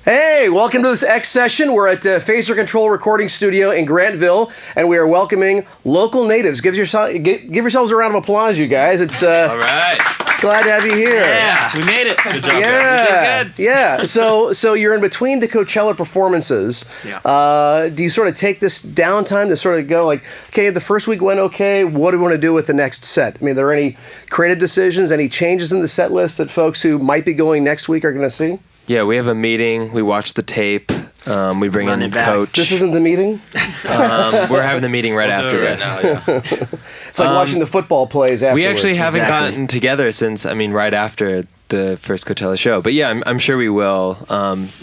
Hey, welcome to this X session. We're at Phaser Control Recording Studio in Grantville, and we are welcoming local natives. Give yourselves a round of applause, you guys. It's all right. Glad to have you here. Yeah, we made it. Good job, guys. Good. Yeah. So you're in between the Coachella performances. Yeah. Do you sort of take this downtime to sort of go like, okay, the first week went okay. What do we want to do with the next set? I mean, are there any creative decisions, any changes in the set list that folks who might be going next week are going to see? Yeah, we have a meeting. We watch the tape. We bring in Coach. This isn't the meeting? We're having the meeting right after this. It's like watching the football plays afterwards. We actually haven't gotten together since, right after the first Coachella show. But yeah, I'm sure we will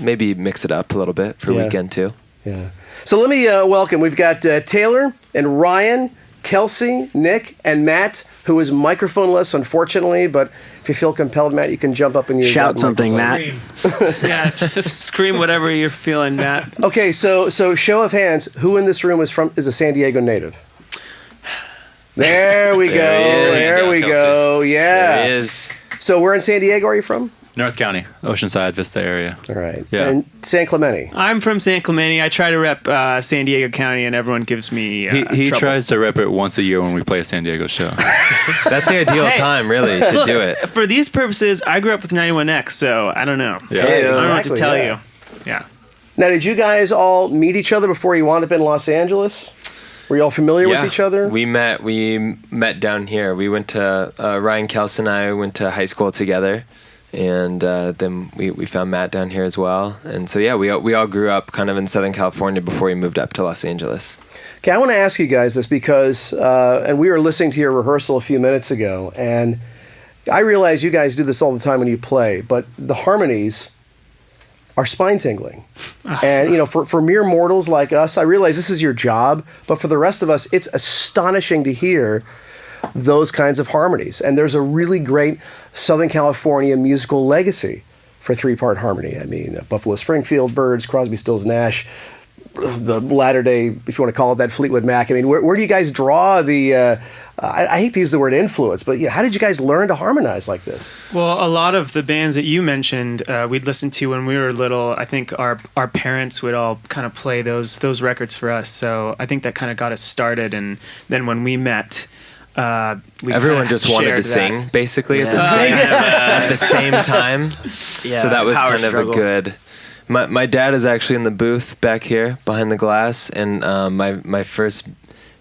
maybe mix it up a little bit for weekend too. Yeah. So let me welcome. We've got Taylor and Ryan, Kelsey, Nick, and Matt, who is microphoneless, unfortunately, but if you feel compelled, Matt, you can jump up and use shout something, Matt. Yeah, just scream whatever you're feeling, Matt. Okay, so show of hands, who in this room is a San Diego native? There we go. There we go. Yeah. There he is. So where in San Diego are you from? North County, Oceanside, Vista area. All right. Yeah. And San Clemente. I'm from San Clemente. I try to rep San Diego County, and everyone gives me He trouble. tries to rep it once a year when we play a San Diego show. That's the ideal time, really, to do it. For these purposes, I grew up with 91X, so I don't know. Yeah. I don't know what to Exactly, tell yeah. you. Yeah. Now, did you guys all meet each other before you wound up in Los Angeles? Were you all familiar with each other? We met down here. We went to Ryan Kelsey and I went to high school together. And then we found Matt down here as well. And so, yeah, we all grew up kind of in Southern California before we moved up to Los Angeles. Okay, I want to ask you guys this because, and we were listening to your rehearsal a few minutes ago, and I realize you guys do this all the time when you play, but the harmonies are spine-tingling. And, for mere mortals like us, I realize this is your job, but for the rest of us, it's astonishing to hear those kinds of harmonies. And there's a really great Southern California musical legacy for three-part harmony. I mean, Buffalo Springfield, Byrds, Crosby, Stills, Nash, the latter day, if you want to call it that, Fleetwood Mac. I mean, where do you guys draw the, I hate to use the word influence, but how did you guys learn to harmonize like this? Well, a lot of the bands that you mentioned, we'd listen to when we were little. I think our parents would all kind of play those records for us. So I think that kind of got us started. And then when we met, everyone just wanted to sing basically at the same time. Yeah, so that was kind struggle. of a good. My dad is actually in the booth back here behind the glass, and my first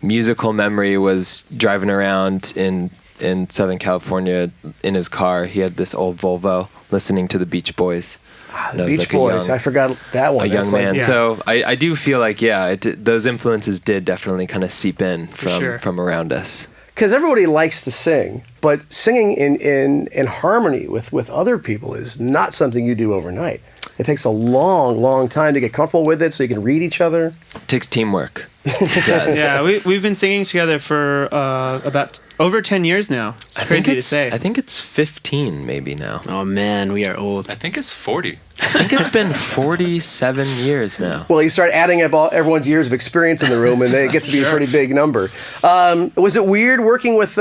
musical memory was driving around in Southern California in his car. He had this old Volvo, listening to the Beach Boys. The Beach Boys, I forgot that one. A young man. So I do feel like those influences did definitely kind of seep in from around us. Because everybody likes to sing, but singing in harmony with other people is not something you do overnight. It takes a long, long time to get comfortable with it so you can read each other. It takes teamwork. It does. Yeah, we've been singing together for about over 10 years now. It's crazy to say. I think it's 15 maybe now. Oh man, we are old. I think it's 40. I think it's been 47 years now. Well, you start adding up everyone's years of experience in the room, and it gets to be a pretty big number. Was it weird working with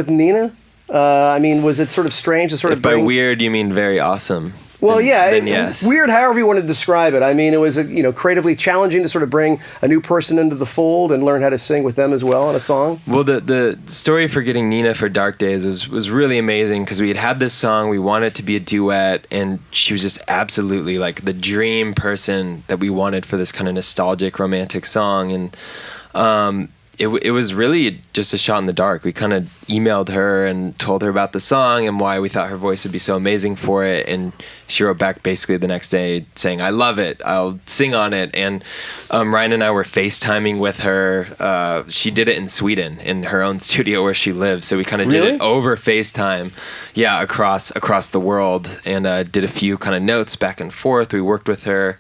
Nina? Was it sort of strange to sort of by weird you mean very awesome? Well, then yes. Weird, however you want to describe it. I mean, it was creatively challenging to sort of bring a new person into the fold and learn how to sing with them as well on a song. Well, the story for getting Nina for Dark Days was really amazing because we had this song, we wanted it to be a duet, and she was just absolutely like the dream person that we wanted for this kind of nostalgic, romantic song, and it was really just a shot in the dark. We kind of emailed her and told her about the song and why we thought her voice would be so amazing for it. And she wrote back basically the next day saying, "I love it. I'll sing on it." And Ryan and I were FaceTiming with her. She did it in Sweden in her own studio where she lives. So we kind of did it over FaceTime, across the world, and did a few kind of notes back and forth. We worked with her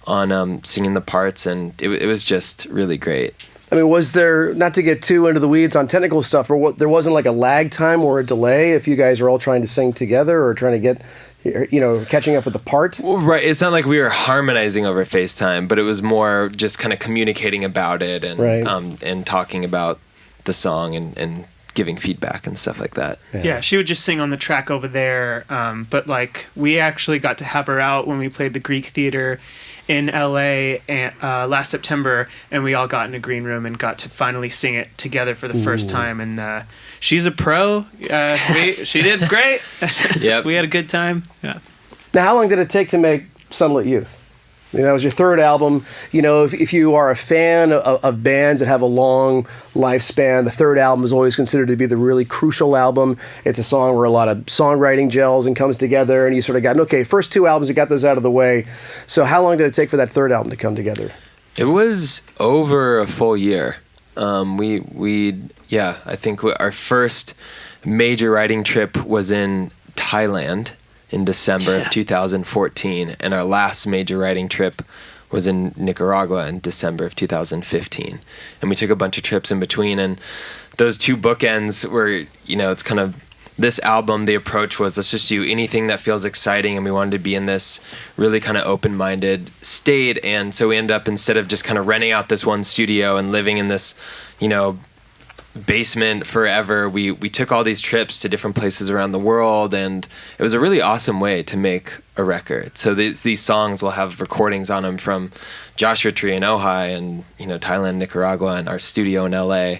on singing the parts, and it was just really great. I mean, was there, not to get too into the weeds on technical stuff, or there wasn't like a lag time or a delay if you guys were all trying to sing together or trying to get, catching up with the part? Well, right. It's not like we were harmonizing over FaceTime, but it was more just kind of communicating about it and and talking about the song and giving feedback and stuff like that. Yeah, she would just sing on the track over there. But like we actually got to have her out when we played the Greek Theater in LA last September, and we all got in a green room and got to finally sing it together for the first time. And she's a pro. She did great. Yep. We had a good time. Yeah. Now, how long did it take to make Sunlit Youth? I mean, that was your third album. You know, if you are a fan of bands that have a long lifespan, the third album is always considered to be the really crucial album. It's a song where a lot of songwriting gels and comes together, and you sort of got, okay, first two albums, you got those out of the way. So how long did it take for that third album to come together? It was over a full year. I think our first major writing trip was in Thailand in December of 2014, and our last major writing trip was in Nicaragua in December of 2015. And we took a bunch of trips in between, and those two bookends were, it's kind of this album, the approach was let's just do anything that feels exciting, and we wanted to be in this really kind of open-minded state. And so we ended up, instead of just kind of renting out this one studio and living in this, basement forever, we took all these trips to different places around the world, and it was a really awesome way to make a record. So these songs will have recordings on them from Joshua Tree in Ojai and Thailand, Nicaragua, and our studio in LA.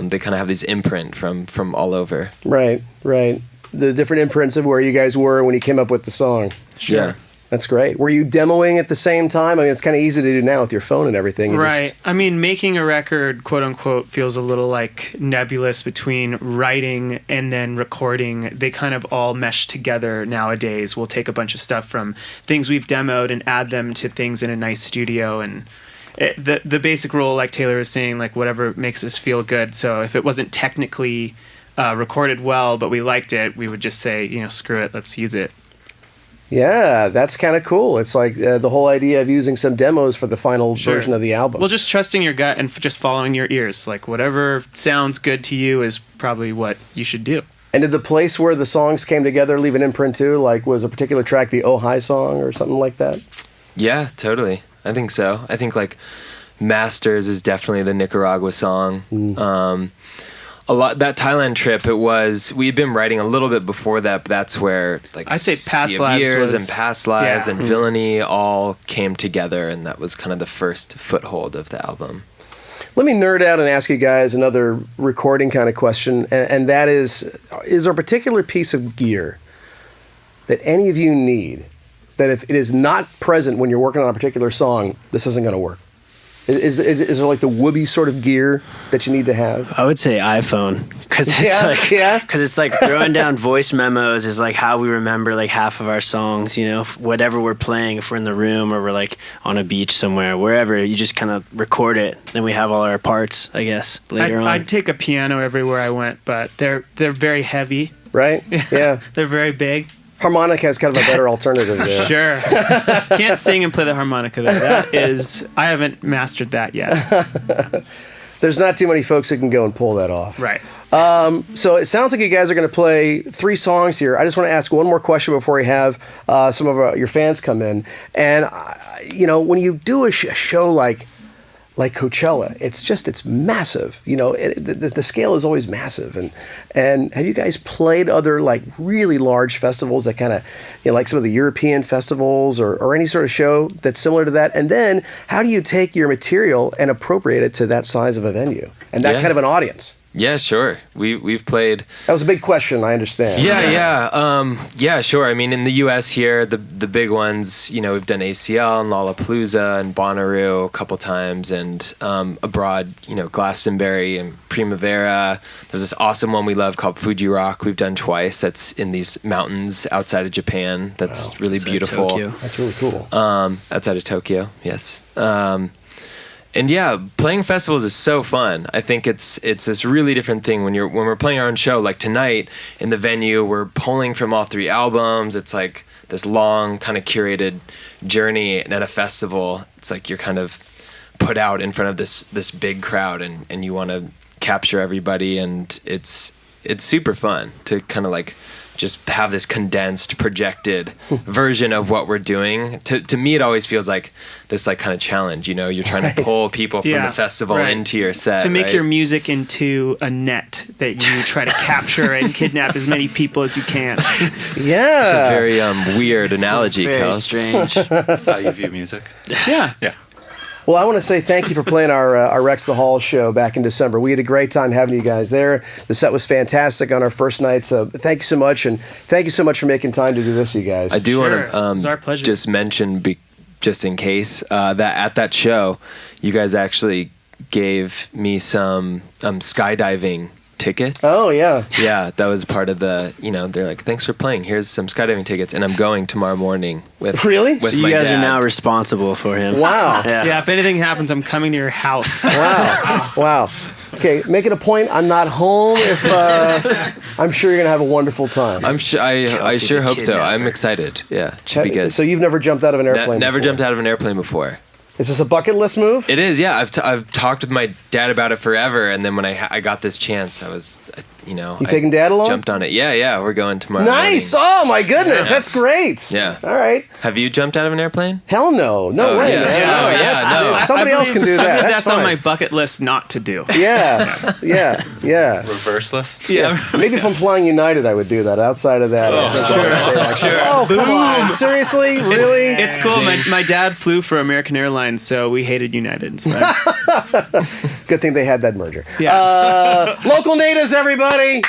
They kind of have these imprint from all over. Right. The different imprints of where you guys were when you came up with the song. Sure. Yeah. That's great. Were you demoing at the same time? I mean, it's kind of easy to do now with your phone and everything. Right. I mean, making a record, quote unquote, feels a little like nebulous between writing and then recording. They kind of all mesh together nowadays. We'll take a bunch of stuff from things we've demoed and add them to things in a nice studio. And the basic rule, like Taylor was saying, like whatever makes us feel good. So if it wasn't technically recorded well, but we liked it, we would just say, screw it, let's use it. Yeah, that's kind of cool. It's like the whole idea of using some demos for the final version of the album. Well, just trusting your gut and just following your ears. Like whatever sounds good to you is probably what you should do. And did the place where the songs came together leave an imprint too? Like was a particular track the Ojai song or something like that? Yeah, totally. I think so. I think like Masters is definitely the Nicaragua song. A lot that Thailand trip, we had been writing a little bit before that, but that's where like I'd say Past Sea of Lives Years was, and Past Lives and Villainy all came together, and that was kind of the first foothold of the album. Let me nerd out and ask you guys another recording kind of question, and that is there a particular piece of gear that any of you need that if it is not present when you're working on a particular song, this isn't going to work? Is there like the whoopee sort of gear that you need to have? I would say iPhone, because it's like throwing down voice memos is like how we remember like half of our songs. Whatever we're playing, if we're in the room or we're like on a beach somewhere, wherever, you just kind of record it. Then we have all our parts, I guess, later on. I'd take a piano everywhere I went, but they're very heavy. Right? Yeah. They're very big. Harmonica is kind of a better alternative there. Sure. Can't sing and play the harmonica though. I haven't mastered that yet. There's not too many folks who can go and pull that off. Right. So it sounds like you guys are going to play 3 songs here. I just want to ask one more question before we have some of your fans come in. And, when you do a show like Coachella, it's massive. The scale is always massive. And have you guys played other like really large festivals that kind of, like some of the European festivals or any sort of show that's similar to that? And then how do you take your material and appropriate it to that size of a venue and that kind of an audience? Yeah, sure. We've played. That was a big question, I understand. Yeah, sure. I mean, in the U.S. here, the big ones, we've done ACL and Lollapalooza and Bonnaroo a couple times, and abroad, Glastonbury and Primavera. There's this awesome one we love called Fuji Rock. We've done twice. That's in these mountains outside of Japan. That's really beautiful. Tokyo. That's really cool. Outside of Tokyo, yes. And yeah, playing festivals is so fun. I think it's this really different thing when we're playing our own show. Like tonight in the venue, we're pulling from all 3 albums. It's like this long kind of curated journey. And at a festival, it's like you're kind of put out in front of this big crowd, and you want to capture everybody. And it's super fun to kind of like just have this condensed, projected version of what we're doing. To me, it always feels like this like kind of challenge. You know, you're trying to pull people from the festival into your set to make right? your music into a net that you try to capture and kidnap as many people as you can. Yeah. It's a very weird analogy, Very Kels. strange. That's how you view music. Yeah. Yeah. Well, I want to say thank you for playing our Rex the Hall show back in December. We had a great time having you guys there. The set was fantastic on our first night, so thank you so much, and thank you so much for making time to do this, you guys. I do Sure. want to It was our pleasure. just mention, just in case, that at that show, you guys actually gave me some skydiving tickets. Oh, yeah. Yeah, that was part of the, they're like, thanks for playing. Here's some skydiving tickets. And I'm going tomorrow morning with Really? with So you my guys are dad. now responsible for him. Wow. Yeah, if anything happens, I'm coming to your house. Wow. Wow. Okay, make it a point. I'm not home. If I'm sure you're gonna have a wonderful time. I'm sure. I Kelsey sure the hope so. I'm kidnapper. excited. Yeah, should be good. So you've never jumped out of an airplane? Never before? jumped out of an airplane before. Is this a bucket list move? It is. Yeah, I've talked with my dad about it forever, and then when I got this chance, I was, You I taking Dad along? jumped on it. Yeah. We're going tomorrow. Nice. morning. Oh my goodness, that's great. Yeah. All right. Have you jumped out of an airplane? Hell no. No Oh, way, yeah. man. Yeah, No, yeah, that's- no. if somebody else can do that. That's on fine. my bucket list not to do. Yeah. Reverse list. Yeah. Maybe if I'm flying United, I would do that. Outside of that, I think I would stay actually. Oh, come on. Seriously? Really? It's cool. My dad flew for American Airlines, so we hated United. So Good thing they had that merger. yeah. Local natives, everybody.